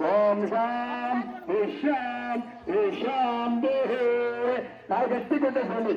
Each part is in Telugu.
ఓం శాం ఈశాం ఈశాం దేహే నా గట్టి కొట్టేసండి.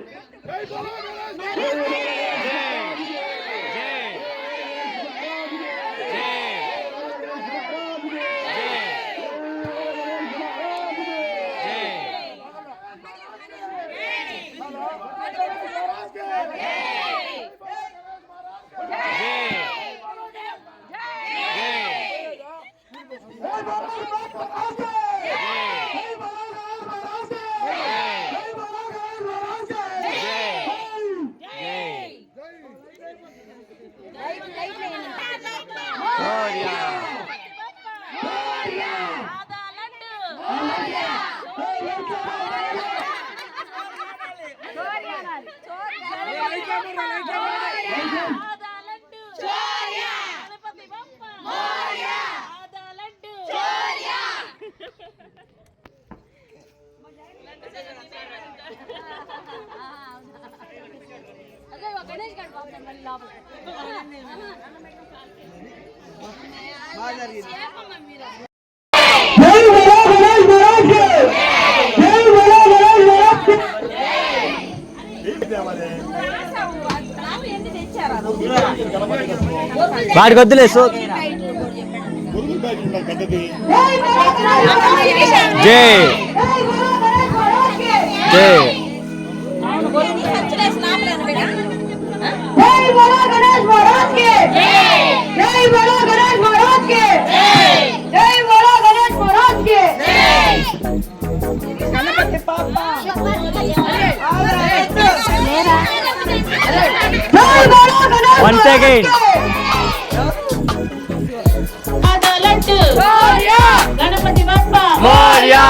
వాడికి వద్దులే సో జై జై once again గణపతి బప్ప మోరియా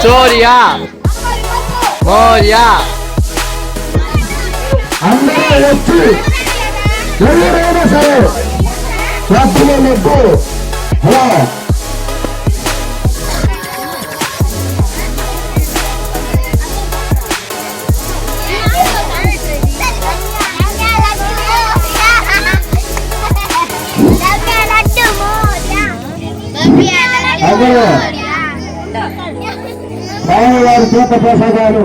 చోరియా మోరియా అందరూ వచ్చి ఎవరైనా సరే డబ్బులు హలో అందరూ స్వామివారి తీర్థ ప్రసాదాలు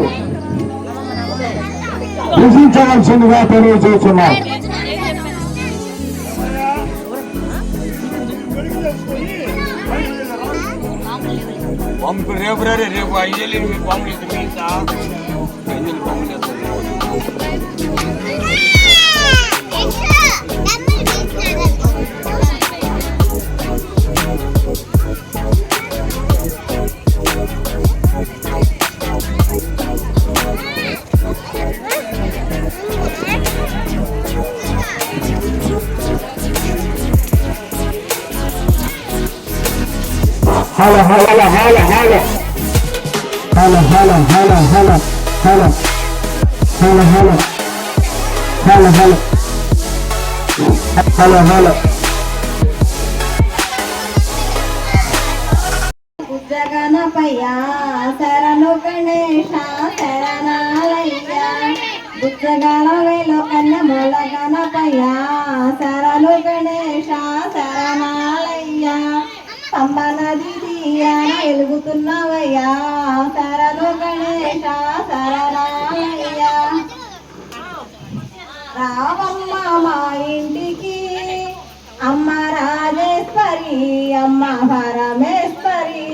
భుజించవలసిందిగా తెలియజేస్తున్నాం. రేపు రేపు 5 బాంబులు మిగతా 5 బాంబులు هلا هلا هلا هلا هلا هلا هلا هلا هلا هلا هلا هلا هلا هلا هلا గణపయ్య శరణు గణేశ శరణాలయ్య బుద్ధగల వేలో కన్యమూల గణపయ్య శరణు గణేశ శరణాలయ్య పంబ నది తీయన వెలుగుతున్నవయ్యా శరణు గణేశ శరణాలయ్య రావమ్మ మా ఇంటికి అమ్మ రాజేశ్వరి అమ్మ పరమేశ్వరి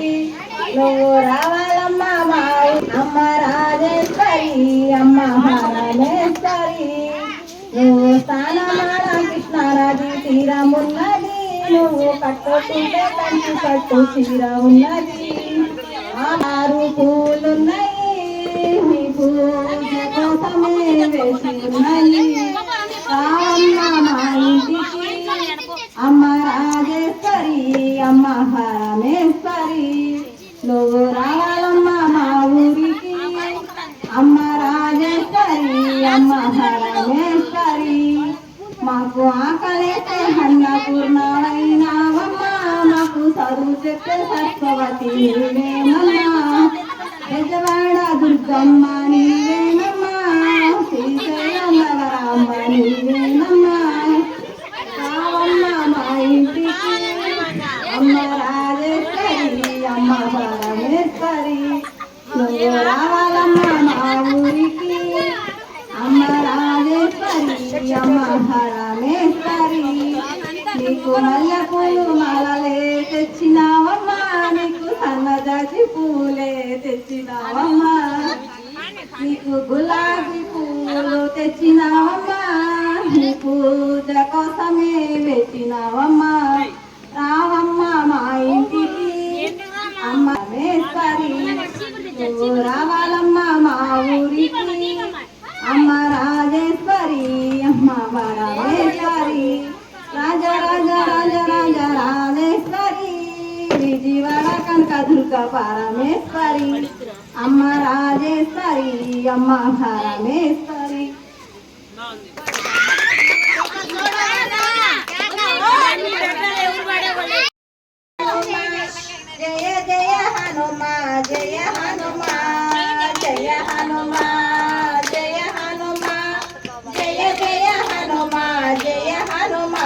నువ్వు రావాలమ్మ మా అమ్మ రాజేశ్వరి అమ్మ పరమేశ్వరి నువ్వు స్థానమాడ కృష్ణానది తీరమున్నది నువ్వు కట్టుకుంటే కంచి కట్టు చీర ఉన్నది ఆరు పూలున్నాయి నీ పూజ కోసమే వేసి ఉన్నాయి రావమ్మ మా ఇంటికి అమ్మ రాజేశ్వరి అమ్మ పరమేశ్వరి నువ్వు రావాలమ్మ మా ఊరికి అమ్మ రాజేశ్వరి అమ్మ పరమేశ్వరి మాకు ఆకలేస్తే అన్నపూర్ణమైనావమ్మ మాకు చదువు చెప్పే సత్యవతి నీవేనమ్మా బెజవాడ దుర్గమ్మ నీవేనమ్మా శ్రీశైలం నగరాంబ నీవేనమ్మా రావమ్మ మా ఇంటికి అమ్మ రాజేశ్వరి అమ్మ పరమేశ్వరి నువ్వు రావాలమ్మ మా ఊరికి అమ్మ రాజేశ్వరి అమ్మ పరమేశ్వరి నీకు మల్లెపూలు మాలలే తెచ్చినావమ్మా నీకు సన్నజాజి పూలే తెచ్చినావమ్మా నీకు గులాబీ పూలు తెచ్చినావమ్మా నీ పూజ కోసమే పెట్టినావమ్మా రావమ్మ మా ఇంటికి అమ్మ పరమేశ్వరి నువ్వు రావాలమ్మ మా ఊరికి అమ్మ రాజేశ్వరి అమ్మ పరమేశ్వరి రాజ రాజ రాజ రాజ రాజేశ్వరి విజయవాడ కనక దుర్గ పరమేశ్వరి అమ్మ రాజేశ్వరి అమ్మ పరమేశ్వరి జయ జయ హనుమా జయ హనుమా జయ హనుమా జయ హనుమా జయ జయ హనుమా జయ హనుమా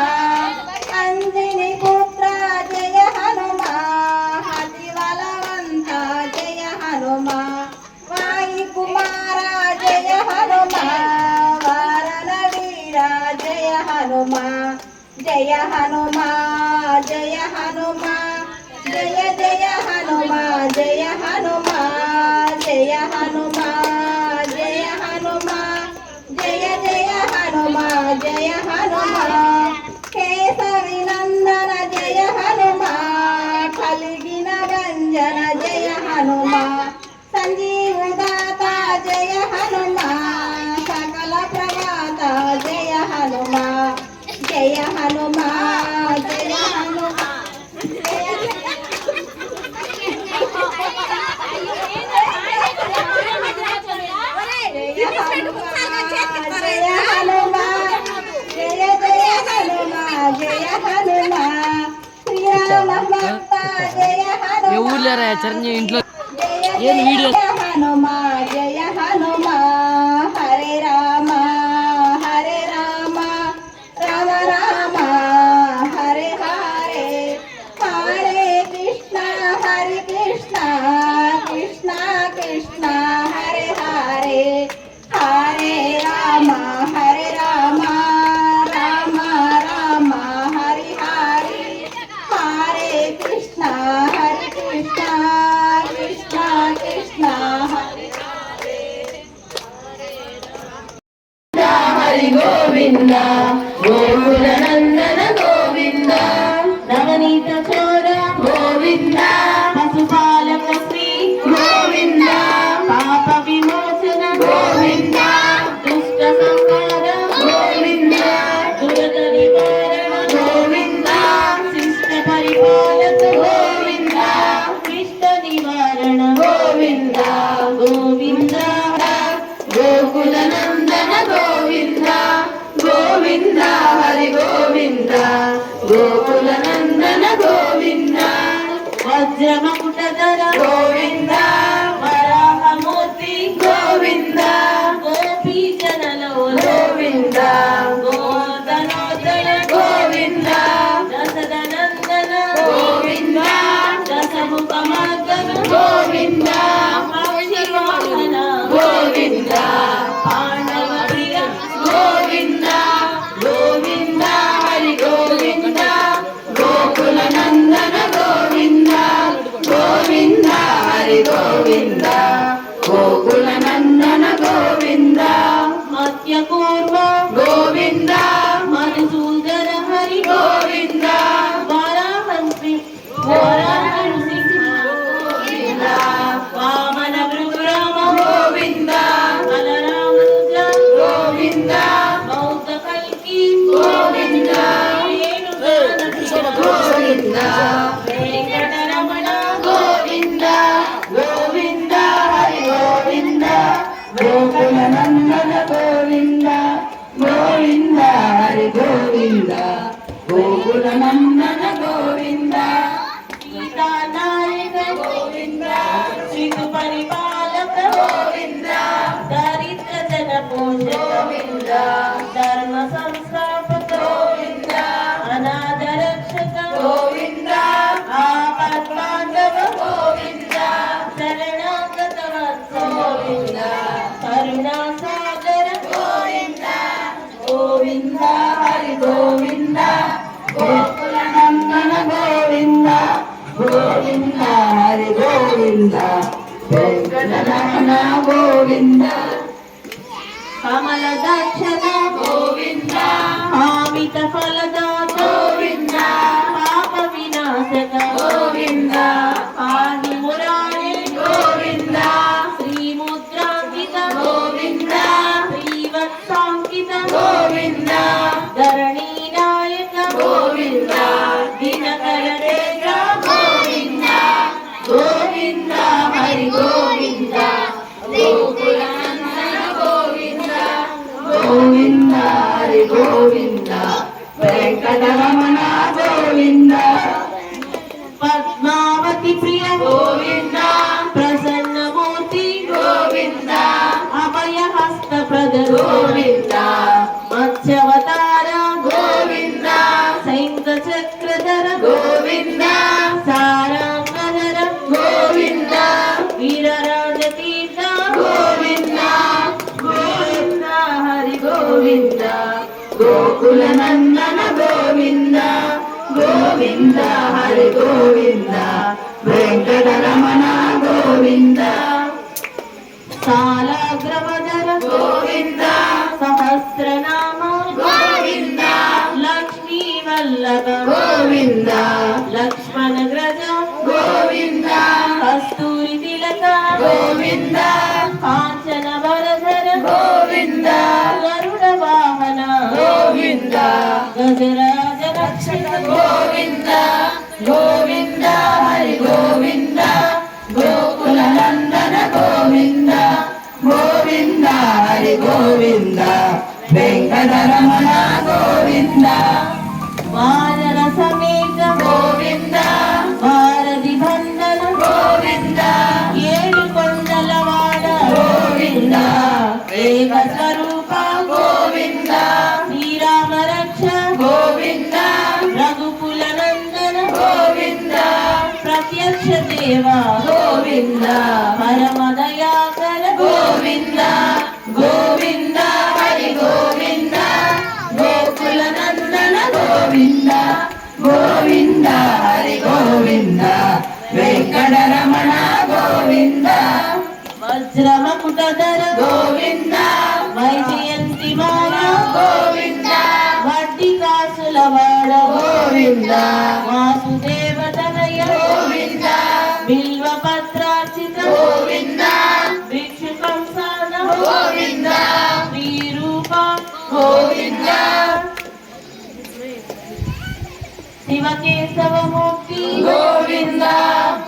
అంజని పుత్ర జయ హనుమా హతి బలవంత జయ హనుమా వాయు కుమార జయ హనుమా వారణ వీర జయ హనుమా జయ హనుమా జయ హనుమా జయ జయ హనుమా జయ హనుమా జయ హనుమా జయ హనుమా జయ జయ హనుమా జయ హనుమా కేసరి నందన జయ హనుమా కలిగిన గంజన జయ హనుమా సంజీవదాత జయ హనుమా సకల ప్రభాత జయ హనుమా జయ హనుమా జయ హనుమా ఊర్లేరా చరణ్య ఇంట్లో హనుమా జయ హనుమా హరే రామ హరే రామ రామ రామ హరే హరే హరే కృష్ణ గోవింద గోకుల నందన గోవింద నవనీత చోర గోవింద పశుపాలక శ్రీ గోవింద పాప విమోచన గోవింద దుష్ట సంహార గోవింద దురద నివారణ గోవింద శిష్ట పరిపాలక గోవింద ఇష్ట నివారణ గోవింద గోవింద గోకుల నందన గోవింద గోవింద హరి గోవింద గోకుల నందన గోవింద వజ్రమకుటధర గోవింద వరాహమూర్తి గోవింద గోపీజనలో గోవింద గోవర్ధనోదర గోవింద దశదనందన గోవింద దశముఖమర్దన గోవింద పక్షివాహన గోవింద పాండవ ప్రియ గోవింద గోవింద హరి గోవింద గోకుల నందన గోవింద గోవింద హరి గోవింద గోకుల నందన గోవింద మత్స్యకూర్మ గోవింద మధుసూదన హరి గోవింద వరాహంసి వరాహంసింహ గోవింద వామన భృగురామ గోవింద బలరామరుద్ర గోవింద బౌద్ధ కల్కి గోవింద గోవింద వెంకటరమణ గోవింద గోవింద హరి గోవింద గోకుల నందన గోవింద గోవింద హరి గోవింద గోకుల నందన గోవింద సీతానాయక గోవింద శ్రీతు పరిపాలక గోవింద దరిద్ర జన పూజ గోవింద ధర్మ సంస్థాపక గోవింద అనాథ రక్షక గోవింద ఆపద్బాంధవ గోవింద శరణాగత వత్స గోవింద కరుణా సాగర గోవింద గోవింద హరి గోవింద గోకుల నందన గోవింద గోవింద హరి గోవింద వెంకటరమణ గోవింద కమల దక్షణ గోవింద కామిత ఫలద గోవింద పాప వినాశక గోవింద ఆది మురారి గోవింద శ్రీముద్రాంకిత గోవింద శ్రీవత్సాంకిత గోవింద ధరణీ నాయక గోవింద దినకర తేజ గోవింద గోవింద హరి గోవింద గోకుల నందన గోవింద గోవింద హరి గోవింద వెంకటరమణ గోవింద పద్మావతి ప్రియ గోవింద ప్రసన్నమూర్తి గోవింద అభయహస్త ప్రద గోవింద మత్స్యవతార గోవింద శంఖ చక్రధర గోవింద సారంగధర గోవింద వీరరాజ తీర్థ గోవింద గోవింద హరి గోవింద గోకుల నందన గోవింద గోవింద హరి గోవింద వెంకటరమణ గోవింద సాలగ్రవధర గోవింద సహస్రనామ గోవింద లక్ష్మీ వల్లభ గోవింద లక్ష్మణగ్రజ గోవింద కస్తూరి తిలక గోవింద కాంచన వరధర గోవింద గరుడ వాహన గోవింద గజరాజ రక్షక గోవింద గోవింద హరి గోవింద గోకుల నందన గోవింద గోవింద హరి గోవింద వెంకటరమణ గోవింద వానర సమేత గోవింద వారధి బంధన గోవింద ఏడు కొండల వాడ గోవింద ఏక స్వరూప గోవింద శ్రీరామ రక్ష గోవింద రఘుకుల నందన గోవింద ప్రత్యక్ష దేవ గోవింద పరమ దయాకర గోవింద గోవింద హరి గోవింద గోకుల నందన గోవింద గోవింద హరి గోవింద వెంకటరమణ గోవింద వజ్రమకుటధర గోవింద వైజయంతి మాల గోవింద వాసుదేవతనయ గోవింద బిల్వపత్రార్చిత గోవింద భిక్షుకం సాధ గోవింద శ్రీరూప గోవింద శివకేశవమూర్తి గోవింద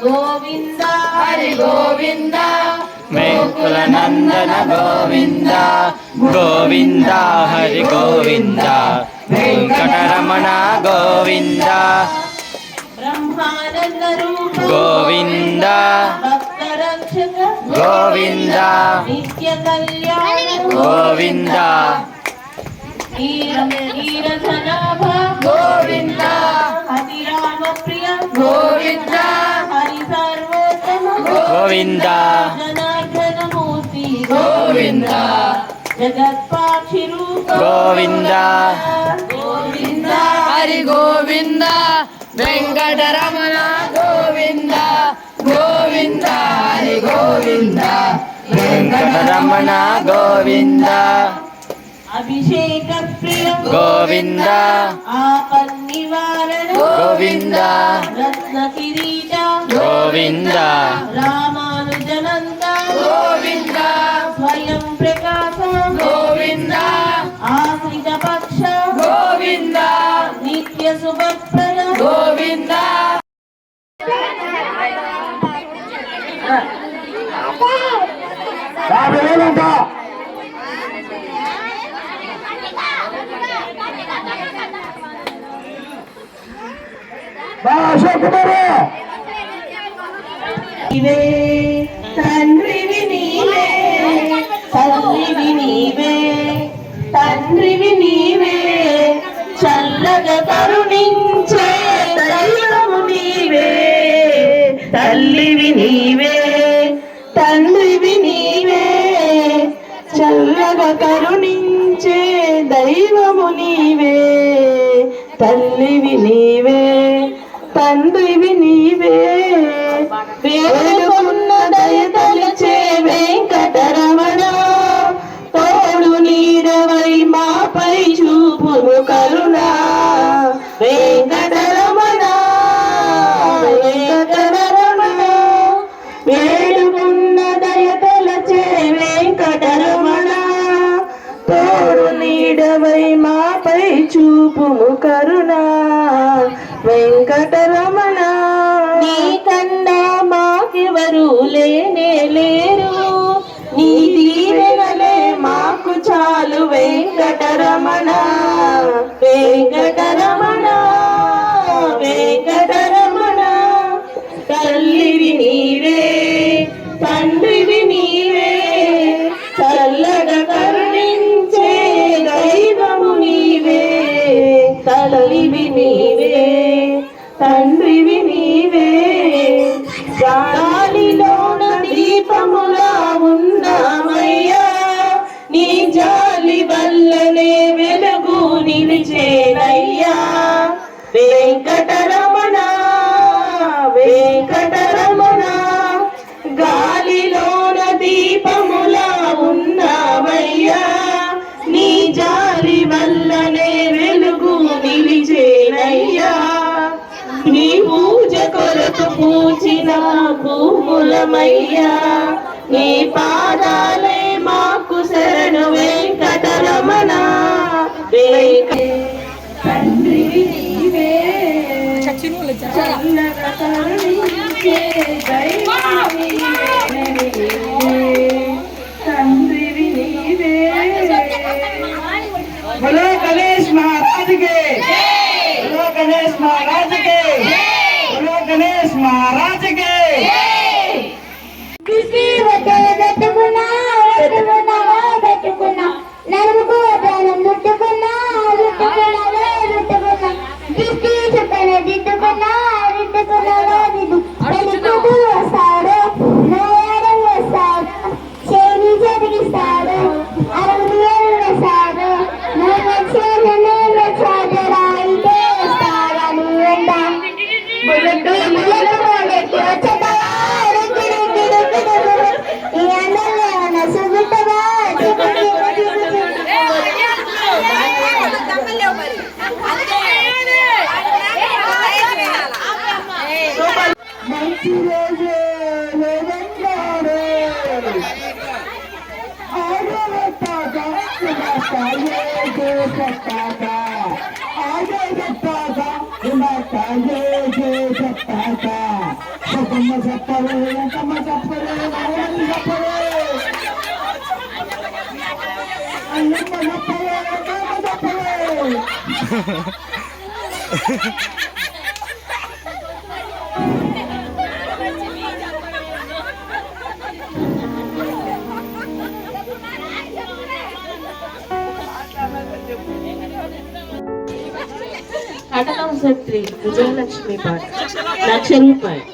గోవింద హరి గోవింద వెంకుల నందన గోవింద గోవింద హరి గోవింద వెంకటరమణ గోవింద బ్రహ్మానంద రూప గోవింద భక్త రక్షక గోవింద నిత్య కళ్యాణ గోవింద నీరజనాభ గోవింద హరిరామ ప్రియ గోవింద హరి సర్వోత్తమ గోవింద జనార్దన మూర్తి గోవింద జగత్పాక్షి రూప గోవింద గోవింద హరి గోవింద వెంకటరమణ గోవింద గోవింద హరి గోవింద వెంకటరమణ గోవింద అభిషేక ప్రియ గోవింద ఆపన్నివారణ గోవింద రత్న కిరీట గోవింద రామానుజనంత గోవింద స్వయం ప్రకాశ గోవింద ఆశ్రిత పక్ష గోవింద నిత్య శుభప్రద గోవింద యాభై వేలంట అశోక్ కుమార్ నీవే తండ్రివి నీవే తల్లివి నీవే తండ్రివి నీవే చల్లగా కరుణించే దైవము నీవే తల్లివి నీవే తండ్రివి నీవే చల్లగా కరుణించే దైవము నీవే తల్లివి నీవే తండ్రివి నీవే వేడుకున్న దయతలిచే వెంకటరమణ తోడు నీడవై మాపై చూపును కరుణ వెంకటరమణ వెంకటరమణ వేడుకున్న దయతలచే వెంకటరమణ తోడు నీడవై మాపై చూపుము కరుణ వెంకటరమణ నీ కన్నా మాకెవరు లేనే లేరు నీ దీవెనలే మాకు చాలు వెంకటరమణ వెంకటరమణ వెంకటరమణ తల్లివి నీవే తండ్రివి నీవే చల్లగా కరుణించే దైవము నీవే తల్లివి నీవే తండ్రివి నీవే గాలిలోన దీపములా ఉన్నామయ్యా నీ జాలి వల్లనే వెలుగు నిలిచేనయ్యా వెంకటరమణ వెంకటరమణ గాలిలోన దీపములా ఉన్నామయ్యా నీ జాలి వల్లనే వెలుగు నిలిచేనయ్యా నీ పూజ కొరకు పూచిన భూములమయ్యా నీ పాదాలే మాకు శరణు వెంకటరమణ తండ్రివి నీవే చల్లగా కరుణించే దైవము నీవే. తండ్రివి నీవే बोलो गणेश महाराज के बोलो गणेश महाराज के बोलो गणेश महाराज के పెట్టుకున్నా నలుగుకు ప్రాణం చుట్టుకున్నా దిష్టి చుట్టన దిద్దుకున్నా పెళ్ళికూతురు వస్తాడు నోయడం వస్తాడు చేని చదివిస్తాడు అరవై ఏళ్ళు వేస్తాడు నచ్చాడు రాయితే వస్తాడని వెంట బుల్లెట్టు వచ్చేదా ఈ అందంలో ఉన్న సుగుట్టగా కటకం శక్తి విజయలక్ష్మి పాట 1,00,000 రూపాయలు.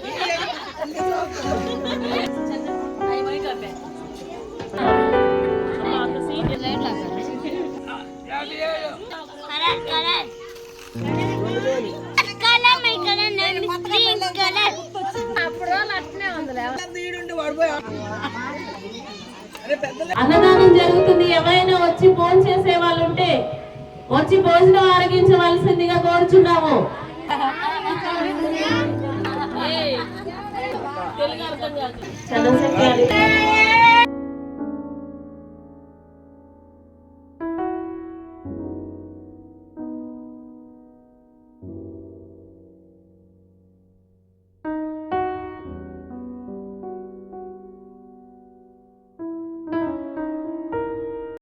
అన్నదానం జరుగుతుంది. ఎవరైనా వచ్చి భోజనం చేసే వాళ్ళు ఉంటే వచ్చి భోజనం ఆరగించవలసిందిగా కోరుచున్నాము. చంద్రశేఖర్